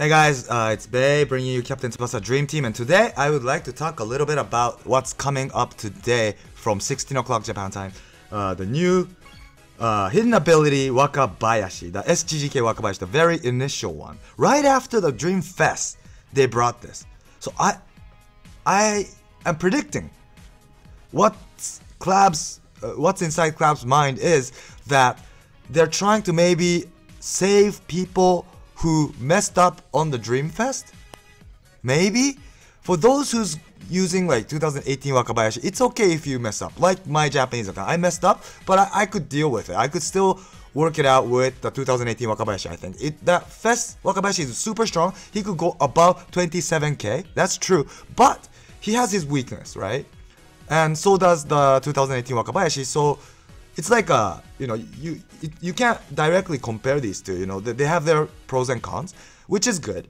Hey guys, it's Bay bringing you Captain Tsubasa Dream Team, and today I would like to talk a little bit about what's coming up today from 16 o'clock Japan time. The new hidden ability Wakabayashi, the SGGK Wakabayashi, the very initial one. Right after the Dream Fest, they brought this. So I am predicting what's inside Clab's mind is that they're trying to maybe save people who messed up on the Dream Fest. Maybe for those who's using like 2018 Wakabayashi, it's okay if you mess up. Like my Japanese account, I messed up, but I could deal with it. I could still work it out with the 2018 Wakabayashi. I think that Fest Wakabayashi is super strong. He could go above 27k. That's true, but he has his weakness, right? And so does the 2018 Wakabayashi. So it's like you can't directly compare these two. They have their pros and cons, which is good.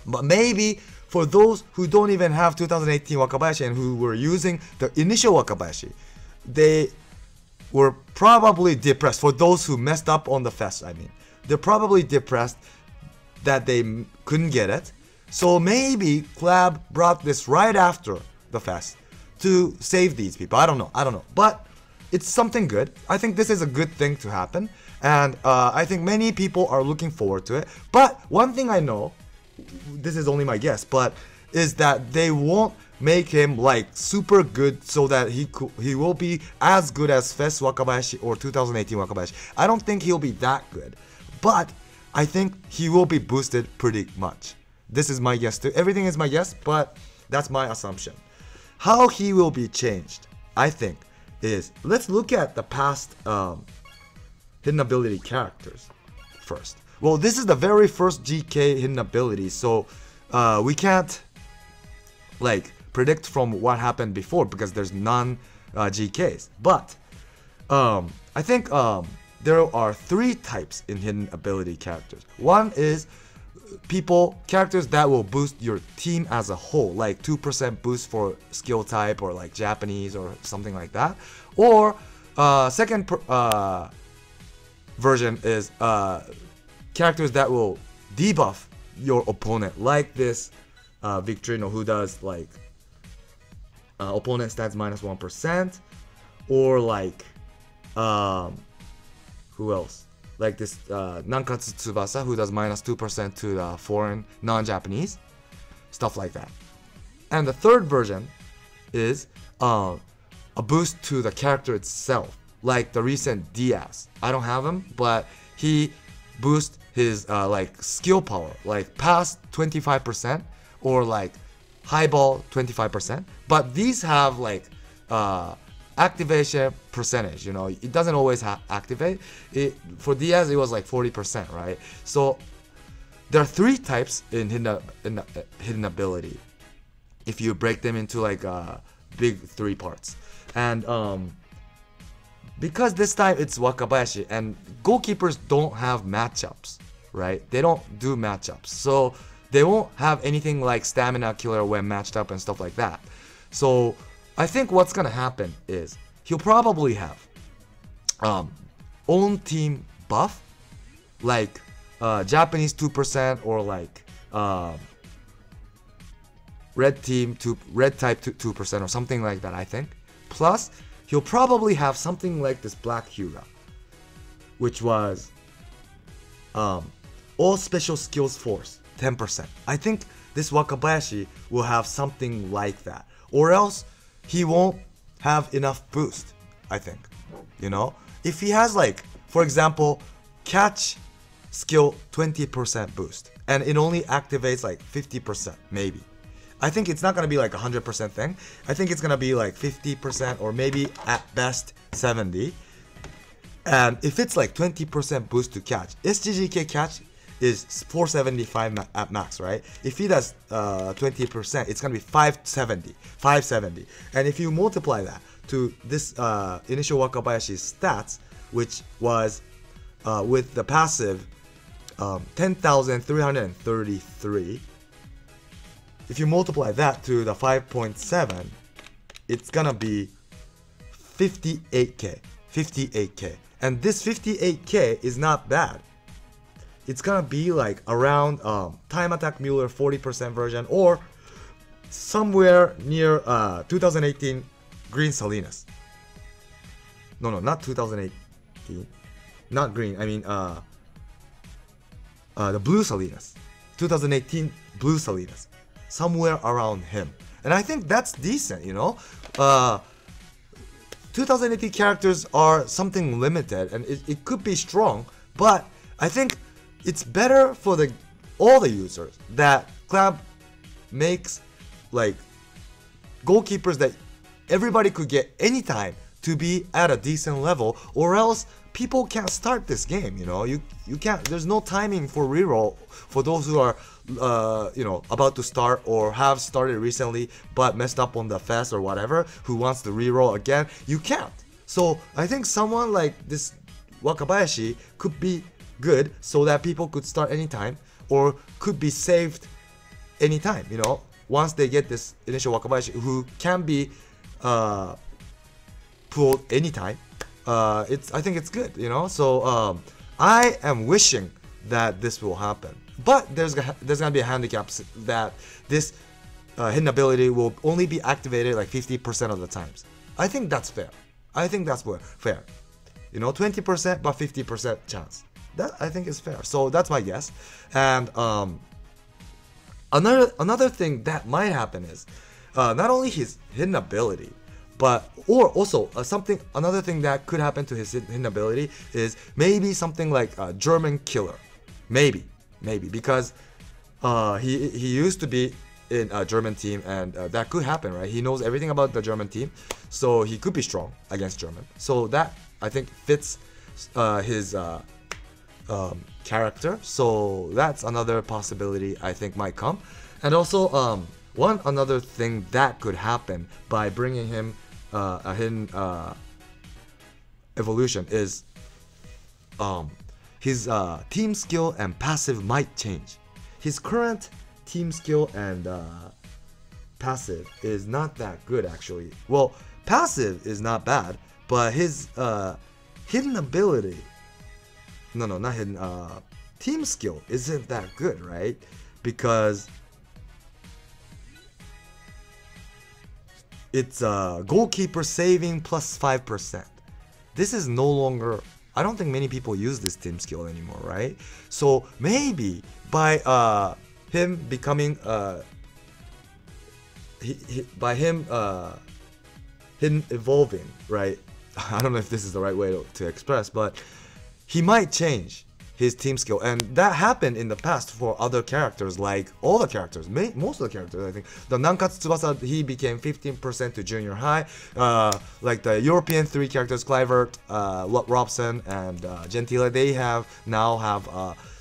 But maybe for those who don't even have 2018 Wakabayashi and who were using the initial Wakabayashi, they were probably depressed. For those who messed up on the fest, I mean, they're probably depressed that they couldn't get it. So maybe Clab brought this right after the fest to save these people. I don't know. But it's something good. I think this is a good thing to happen, and I think many people are looking forward to it. But one thing I know, this is only my guess, but is that they won't make him like super good so that he will be as good as Fest Wakabayashi or 2018 Wakabayashi. I don't think he'll be that good, but I think he will be boosted pretty much. This is my guess too. Everything is my guess, but that's my assumption. How he will be changed, I think, is let's look at the past hidden ability characters first. Well, this is the very first GK hidden ability, so we can't like predict from what happened before because there's none GKs. But I think there are three types in hidden ability characters. One is characters that will boost your team as a whole, like 2% boost for skill type or like Japanese or something like that. Or second version is characters that will debuff your opponent, like this Victorino, who does like opponent stats minus 1%, or like who else? Like this Nankatsu Tsubasa, who does minus 2% to the foreign non-Japanese, stuff like that. And the third version is a boost to the character itself, like the recent Diaz. I don't have him, but he boosts his like skill power, like past 25% or like highball 25%. But these have like activation percentage, it doesn't always activate. For Diaz, it was like 40%, right? So there are three types in hidden ability if you break them into like big three parts. And because this time it's Wakabayashi and goalkeepers don't have matchups, right? They don't do matchups, so they won't have anything like stamina killer when matched up and stuff like that. So I think what's gonna happen is he'll probably have own team buff, like Japanese 2% or like red type 2% or something like that, I think. Plus, he'll probably have something like this Black Hyuga, which was all special skills force 10%. I think this Wakabayashi will have something like that, or else he won't have enough boost, I think. If he has like, for example, catch skill 20% boost and it only activates like 50%, maybe. I think it's not gonna be like 100% thing. I think it's gonna be like 50% or maybe at best 70. And if it's like 20% boost to catch, SGGK catch is 475 at max, right? If he does 20%, it's gonna be 570. And if you multiply that to this initial Wakabayashi's stats, which was with the passive 10,333, if you multiply that to the 5.7, it's gonna be 58k. And this 58k is not bad. it's gonna be like around Time Attack Mueller 40% version, or somewhere near 2018 Green Salinas. No, not 2018. Not green. I mean the Blue Salinas. 2018 Blue Salinas. Somewhere around him. And I think that's decent, you know. 2018 characters are something limited, and it could be strong, but I think it's better for all the users that Club makes like goalkeepers that everybody could get anytime to be at a decent level, or else people can't start this game, you know. You can't, there's no timing for reroll for those who are you know, about to start or have started recently but messed up on the fest or whatever, who wants to reroll again. You can't. So I think someone like this Wakabayashi could be good so that people could start anytime, or could be saved anytime, you know, once they get this initial Wakabayashi who can be pulled anytime. I think it's good, you know. So I am wishing that this will happen, but there's gonna be a handicap that this hidden ability will only be activated like 50% of the times. I think that's fair. I think that's fair. You know, 20% but 50% chance. That I think is fair. So that's my guess. And another thing that might happen is not only his hidden ability, but also another thing that could happen to his hidden ability is maybe something like a German killer. Maybe because he used to be in a German team, and that could happen, right? He knows everything about the German team, so he could be strong against German. So that I think fits his character. So that's another possibility I think might come. And also another thing that could happen by bringing him a hidden evolution is his team skill and passive might change. His current team skill and passive is not that good, actually. Well, passive is not bad, but his hidden ability, not hidden, team skill isn't that good, right? Because it's goalkeeper saving plus 5%. This is no longer, I don't think many people use this team skill anymore, right? So maybe by him becoming hidden evolving, right? I don't know if this is the right way to express, but he might change his team skill, and that happened in the past for other characters, like all the characters, most of the characters. I think the Nankatsu Tsubasa, he became 15% to junior high. Like the European 3 characters, Clivert, Robson, and Gentile, they now have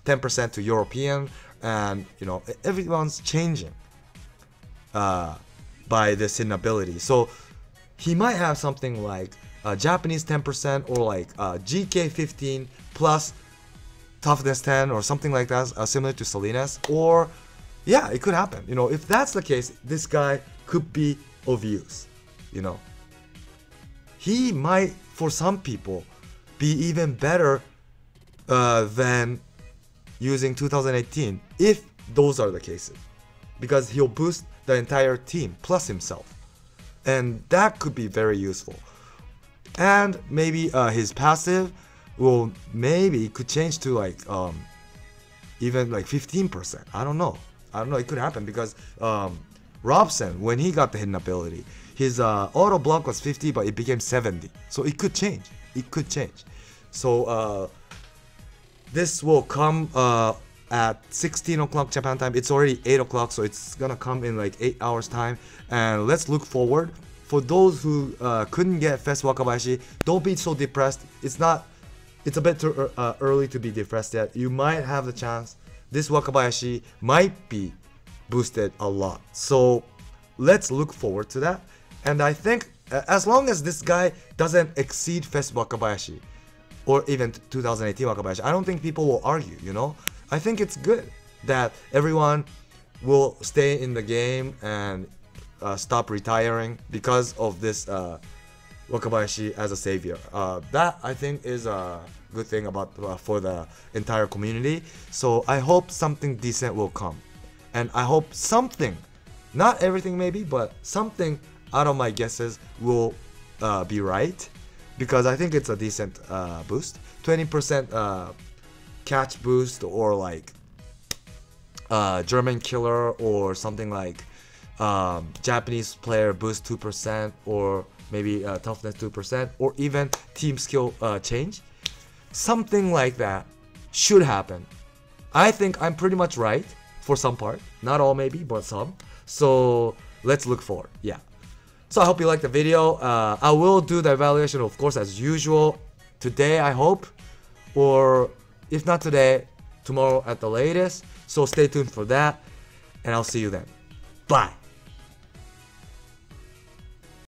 10% to European, and you know, everyone's changing by this hidden ability. So he might have something like Japanese 10%, or like GK 15 plus toughness 10 or something like that, similar to Salinas. Or yeah, it could happen, you know. If that's the case, this guy could be of use, you know. He might, for some people, be even better than using 2018 if those are the cases, because he'll boost the entire team plus himself, and that could be very useful. And maybe his passive will could change to like even like 15%. I don't know, it could happen, because Robson, when he got the hidden ability, his auto block was 50 but it became 70, so it could change. So this will come at 16 o'clock Japan time. It's already 8 o'clock, so it's gonna come in like 8 hours time, and let's look forward. For those who couldn't get Fest Wakabayashi, don't be so depressed. It's a bit too early to be depressed yet. You might have the chance. This Wakabayashi might be boosted a lot. So let's look forward to that. And I think as long as this guy doesn't exceed Fest Wakabayashi, or even 2018 Wakabayashi, I don't think people will argue, you know? I think it's good that everyone will stay in the game and stop retiring because of this Wakabayashi as a savior. That I think is good thing about for the entire community. So I hope something decent will come, and I hope something, not everything maybe, but something out of my guesses will be right, because I think it's a decent boost. 20% catch boost, or like German killer, or something like Japanese player boost 2%, or maybe toughness 2%, or even team skill change. Something like that should happen. I think I'm pretty much right for some part, not all maybe, but some. So let's look forward. Yeah. So I hope you liked the video. I will do the evaluation, of course, as usual today, I hope, or if not today, tomorrow at the latest. So stay tuned for that, and I'll see you then. Bye.